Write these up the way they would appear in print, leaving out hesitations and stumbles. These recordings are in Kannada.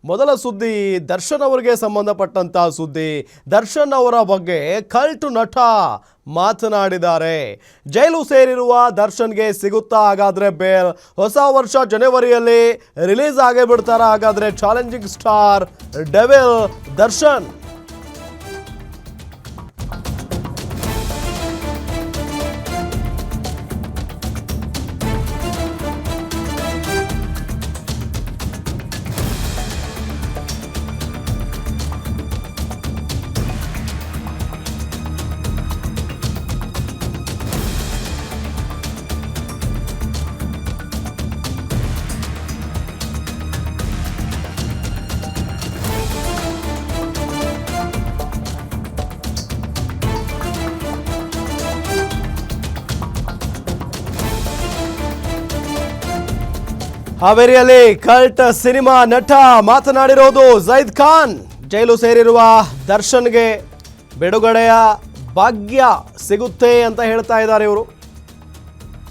ಮೊದಲ ಸುದ್ದಿ ದರ್ಶನ್ ಅವರಿಗೆ ಸಂಬಂಧಪಟ್ಟಂತ ಸುದ್ದಿ. ದರ್ಶನ್ ಅವರ ಬಗ್ಗೆ ಕಲ್ಟ್ ನಟ ಮಾತನಾಡಿದ್ದಾರೆ. ಜೈಲು ಸೇರಿರುವ ದರ್ಶನ್ಗೆ ಸಿಗುತ್ತಾ ಹಾಗಾದ್ರೆ ಬೇಲ್? ಹೊಸ ವರ್ಷ ಜನವರಿಯಲ್ಲಿ ರಿಲೀಸ್ ಆಗೇ ಬಿಡ್ತಾರ ಹಾಗಾದ್ರೆ ಚಾಲೆಂಜಿಂಗ್ ಸ್ಟಾರ್ ಡೆವಿಲ್ ದರ್ಶನ್? ಹಾವೇರಿಯಲ್ಲಿ ಕಲ್ಟ್ ಸಿನಿಮಾ ನಟ ಮಾತನಾಡಿರೋದು. ಝೈದ್ ಖಾನ್ ಜೈಲು ಸೇರಿರುವ ದರ್ಶನ್ಗೆ ಬಿಡುಗಡೆಯ ಭಾಗ್ಯ ಸಿಗುತ್ತೆ ಅಂತ ಹೇಳ್ತಾ ಇದ್ದಾರೆ ಇವರು.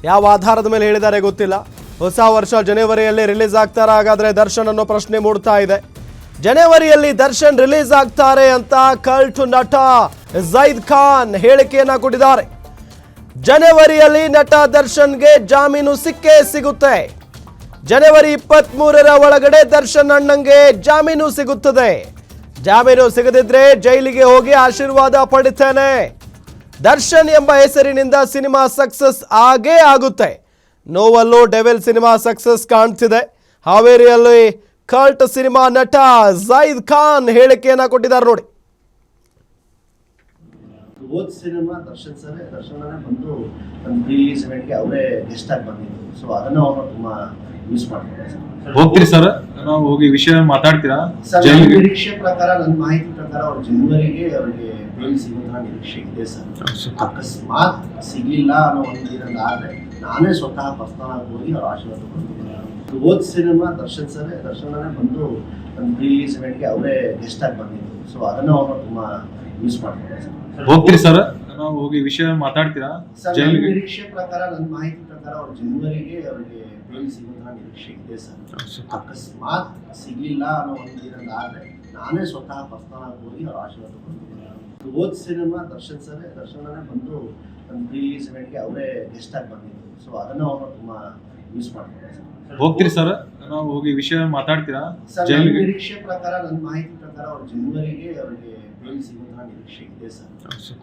ಯಾವ ಆಧಾರದ ಮೇಲೆ ಹೇಳಿದ್ದಾರೆ ಗೊತ್ತಿಲ್ಲ. ಹೊಸ ವರ್ಷ ಜನವರಿಯಲ್ಲಿ ರಿಲೀಸ್ ಆಗ್ತಾರಾ ಹಾಗಾದ್ರೆ ದರ್ಶನ್ ಅನ್ನೋ ಪ್ರಶ್ನೆ ಮೂಡ್ತಾ ಇದೆ. ಜನವರಿಯಲ್ಲಿ ದರ್ಶನ್ ರಿಲೀಸ್ ಆಗ್ತಾರೆ ಅಂತ ಕಲ್ಟ್ ನಟ ಝೈದ್ ಖಾನ್ ಹೇಳಿಕೆಯನ್ನ ಕೊಟ್ಟಿದ್ದಾರೆ. ಜನವರಿಯಲ್ಲಿ ನಟ ದರ್ಶನ್ಗೆ ಜಾಮೀನು ಸಿಕ್ಕೇ ಸಿಗುತ್ತೆ. ಜನವರಿ 23ರ ಒಳಗಡೆ ದರ್ಶನ್ ಅಣ್ಣಂಗೆ ಜಾಮೀನು ಸಿಗುತ್ತದೆ. ಜಾಮೀನು ಸಿಗದಿದ್ರೆ ಜೈಲಿಗೆ ಹೋಗಿ ಆಶೀರ್ವಾದ ಪಡಿತೇನೆ. ದರ್ಶನ್ ಎಂಬ ಹೆಸರಿನಿಂದ ಸಿನಿಮಾ ಸಕ್ಸಸ್ ಆಗೇ ಆಗುತ್ತೆ. ನೋವಲ್ಲೂ ಡೆವಿಲ್ ಸಿನಿಮಾ ಸಕ್ಸಸ್ ಕಾಣ್ತಿದೆ. ಹಾವೇರಿಯಲ್ಲಿ ಕಲ್ಟ್ ಸಿನಿಮಾ ನಟ ಝೈದ್ ಖಾನ್ ಹೇಳಿಕೆಯನ್ನ ಕೊಟ್ಟಿದ್ದಾರೆ ನೋಡಿ. ಓದ್ ಸಿನಿಮಾ ದರ್ಶನ್ ಬಂದು ರಿಲೀಸ್ ಇವೆಂಟ್ಗೆ ಅವರೇ ಗೆಸ್ಟ್ ಆಗಿ ಬಂದಿದ್ರು. ಸೊ ಅದನ್ನ ಅವರು ತುಂಬಾ ಯೂಸ್ ಮಾಡ್ತಾರೆ. ಹೋಗ್ತೀರಿ ಸರ್? ನಾವು ಹೋಗಿ ವಿಷಯ ಮಾತಾಡ್ತೀರಾ? ನಿರೀಕ್ಷೆ ಪ್ರಕಾರ, ನನ್ನ ಮಾಹಿತಿ ಪ್ರಕಾರ ಅವ್ರು ಜನವರಿಗೆ ಅವರಿಗೆ ಬೇಲ್ ಸಿಗುವಂತಹ ನಿರೀಕ್ಷೆ ಇದೆ ಸರ್. ಅಕಸ್ಮಾತ್ ಸಿಗ್ಲಿಲ್ಲ ಅನ್ನೋ ಒಂದು ದಿನದಾದ್ರೆ ನಾನೇ ಸ್ವತಃ ಪರ್ಸನಲ್ ಆಗಿ ಹೋಗಿ ಅವ್ರ ಆಶೀರ್ವಾದ ಕೊಡ್ತೀನಿ. ಓದ್ ಸಿನಿಮಾ ದರ್ಶನ್ ಬಂದು ರಿಲೀಸ್ ಇವೆಂಟ್ಗೆ ಅವರೇ ಗೆಸ್ಟ್ ಆಗಿ ಬಂದಿದ್ರು. ಸೊ ಅದನ್ನ ಅವರು ತುಂಬಾ ಯೂಸ್ ಮಾಡ್ತಾರೆ. ಹೋಗ್ತೀರಿ ಸರ್? ನಾವು ಹೋಗಿ ವಿಷಯ ಮಾತಾಡ್ತೀರಾ? ನಿರೀಕ್ಷೆ ಪ್ರಕಾರ, ನನ್ನ ಮಾಹಿತಿ ಪ್ರಕಾರ ಅವ್ರು ಜನವರಿಗೆ ಅವರಿಗೆ ಬೇಲ್ ಸಿಗುವಂತಹ ನಿರೀಕ್ಷೆ ಇದೆ ಸರ್. ಅಕಸ್ಮಾತ್ ಸಿಗ್ಲಿಲ್ಲ ಅನ್ನೋ ಒಂದು ದಿನದಾದ್ರೆ ನಾನೇ ಸ್ವತಃ ಪರ್ಸನಲ್ ಆಗಿ ಹೋಗಿ ಅವ್ರ ಆಶೀರ್ವಾದ ಕೊಡ್ತೀನಿ. ಓದ್ ಸಿನಿಮಾ ದರ್ಶನ್ ಬಂದು ರಿಲೀಸ್ ಇವೆಂಟ್ಗೆ ಅವರೇ ಗೆಸ್ಟ್ ಆಗಿ ಬಂದಿದ್ರು. ಸೊ ಅದನ್ನ ಅವರು ತುಂಬಾ ಯೂಸ್ ಮಾಡ್ತಾರೆ. ಹೋಗ್ತೀರಿ ಸರ್? ನಾವು ಹೋಗಿ ವಿಷಯ ಮಾತಾಡ್ತೀರಾ? ನಿರೀಕ್ಷೆ ಪ್ರಕಾರ, ನನ್ನ ಮಾಹಿತಿ ಪ್ರಕಾರ ಅವ್ರು ಜನವರಿಗೆ ಅವರಿಗೆ ಬೇಲ್ ಸಿಗುವಂತಹ ನಿರೀಕ್ಷೆ ಇದೆ ಸರ್.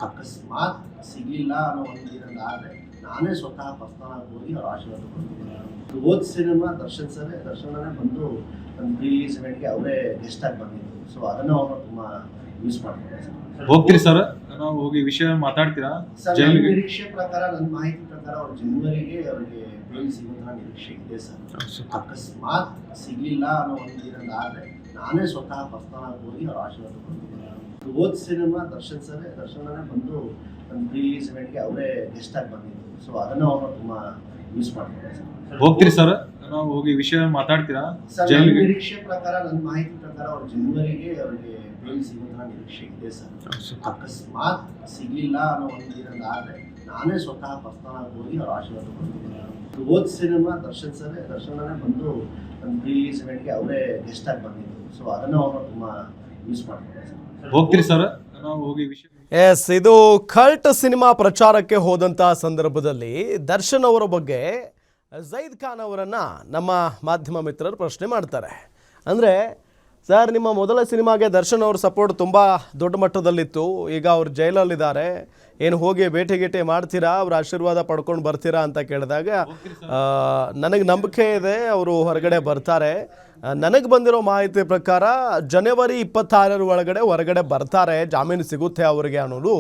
ಅಕಸ್ಮಾತ್ ಸಿಗ್ಲಿಲ್ಲ ಅನ್ನೋ ಒಂದು ದಿನದಾದ್ರೆ ನಾನೇ ಸ್ವತಃ ಪರ್ಸನಲ್ ಆಗಿ ಹೋಗಿ ಅವ್ರ ಆಶೀರ್ವಾದ ಕೊಡ್ತೀನಿ. ಓದ್ ಸಿನಿಮಾ ದರ್ಶನ್ ಬಂದು ರಿಲೀಸ್ ಇವೆಂಟ್ಗೆ ಅವರೇ ಗೆಸ್ಟ್ ಆಗಿ ಬಂದಿದ್ರು. ಸೊ ಅದನ್ನ ಅವರು ತುಂಬಾ ಯೂಸ್ ಮಾಡ್ತಾರೆ. ಹೋಗ್ತೀರಿ ಸರ್? ನಾವು ಹೋಗಿ ವಿಷಯ ಮಾತಾಡ್ತೀರಾ? ನಿರೀಕ್ಷೆ ಪ್ರಕಾರ, ನನ್ನ ಮಾಹಿತಿ ಪ್ರಕಾರ ಅವ್ರು ಜನವರಿಗೆ ಅವರಿಗೆ ಬೇಲ್ ಸಿಗುವಂತಹ ನಿರೀಕ್ಷೆ ಇದೆ ಸರ್. ಅಕಸ್ಮಾತ್ ಸಿಗ್ಲಿಲ್ಲ ಅನ್ನೋ ಒಂದು ದಿನದಾದ್ರೆ ನಾನೇ ಸ್ವತಃ ಪರ್ಸನಲ್ ಆಗಿ ಹೋಗಿ ಅವ್ರ ಆಶೀರ್ವಾದ ಕೊಡ್ತೀನಿ. ಓದ್ ಸಿನಿಮಾ ದರ್ಶನ್ ಬಂದು ರಿಲೀಸ್ ಇವೆಂಟ್ಗೆ ಅವರೇ ಗೆಸ್ಟ್ ಆಗಿ ಬಂದಿದ್ರು. ಸೊ ಅದನ್ನ ಅವರು ತುಂಬಾ ಯೂಸ್ ಮಾಡ್ತಾರೆ. ಹೋಗ್ತೀರಿ ಸರ್? ನಾವು ಹೋಗಿ ವಿಷಯ ಮಾತಾಡ್ತೀರಾ? ನಿರೀಕ್ಷೆ ಪ್ರಕಾರ, ನನ್ನ ಮಾಹಿತಿ ಪ್ರಕಾರ ಅವ್ರು ಜನವರಿಗೆ ಅವರಿಗೆ ಬೇಲ್ ಸಿಗುವಂತಹ ನಿರೀಕ್ಷೆ ಇದೆ ಸರ್. ಅಕಸ್ಮಾತ್ ಸಿಗ್ಲಿಲ್ಲ ಅನ್ನೋ ಒಂದು ದಿನದಾದ್ರೆ ನಾನೇ ಸ್ವತಃ ಪರ್ಸನಲ್ ಆಗಿ ಹೋಗಿ ಅವ್ರ ಆಶೀರ್ವಾದ ಕೊಡ್ತೀನಿ. ಓದ್ ಸಿನಿಮಾ ದರ್ಶನ್ ಬಂದು ರಿಲೀಸ್ ಇವೆಂಟ್ಗೆ ಅವರೇ ಗೆಸ್ಟ್ ಆಗಿ ಬಂದಿದ್ರು. ಸೊ ಅದನ್ನ ಅವರು ತುಂಬಾ ಯೂಸ್ ಮಾಡ್ತಾರೆ. ಹೋಗ್ತೀರಿ ಸರ್? ನಾವು ಹೋಗಿ ವಿಷಯ ಇದು ಕಲ್ಟ್ ಸಿನಿಮಾ ಪ್ರಚಾರಕ್ಕೆ ಹೋದಂಥ ಸಂದರ್ಭದಲ್ಲಿ ದರ್ಶನ್ ಅವರ ಬಗ್ಗೆ ಝೈದ್ ಖಾನ್ ಅವರನ್ನು ನಮ್ಮ ಮಾಧ್ಯಮ ಮಿತ್ರರು ಪ್ರಶ್ನೆ ಮಾಡ್ತಾರೆ. ಅಂದರೆ ಸರ್, ನಿಮ್ಮ ಮೊದಲ ಸಿನಿಮಾಗೆ ದರ್ಶನ್ ಅವ್ರ ಸಪೋರ್ಟ್ ತುಂಬ ದೊಡ್ಡ ಮಟ್ಟದಲ್ಲಿತ್ತು. ಈಗ ಅವ್ರು ಜೈಲಲ್ಲಿದ್ದಾರೆ. ಏನು ಹೋಗಿ ಭೇಟಿ ಮಾಡ್ತೀರಾ, ಅವ್ರ ಆಶೀರ್ವಾದ ಪಡ್ಕೊಂಡು ಬರ್ತೀರಾ ಅಂತ ಕೇಳಿದಾಗ ನನಗೆ ನಂಬಿಕೆ ಇದೆ ಅವರು ಹೊರಗಡೆ ಬರ್ತಾರೆ. ನನಗೆ ಬಂದಿರೋ ಮಾಹಿತಿ ಪ್ರಕಾರ ಜನವರಿ 26ರ ಒಳಗಡೆ ಹೊರಗಡೆ ಬರ್ತಾರೆ, ಜಾಮೀನು ಸಿಗುತ್ತೆ ಅವರಿಗೆ ಅನ್ನೋದು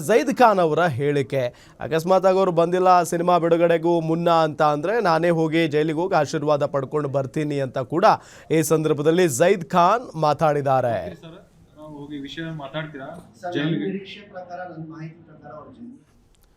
ಝೈದ್ ಖಾನ್ ಅವರ ಹೇಳಿಕೆ. ಅಕಸ್ಮಾತ್ ಆಗಿ ಅವರು ಬಂದಿಲ್ಲ ಸಿನಿಮಾ ಬಿಡುಗಡೆಗೂ ಮುನ್ನ ಅಂತ ಅಂದರೆ ನಾನೇ ಹೋಗಿ ಜೈಲಿಗೆ ಹೋಗಿ ಆಶೀರ್ವಾದ ಪಡ್ಕೊಂಡು ಬರ್ತೀನಿ ಅಂತ ಕೂಡ ಈ ಸಂದರ್ಭದಲ್ಲಿ ಝೈದ್ ಖಾನ್ ಮಾತಾಡಿದ್ದಾರೆ. ಹೋಗಿ ವಿಷಯ ಮಾತಾಡ್ತೀರಾ? ನಿರೀಕ್ಷೆ ಪ್ರಕಾರ, ನನ್ನ ಮಾಹಿತಿ ಪ್ರಕಾರ ಅವ್ರು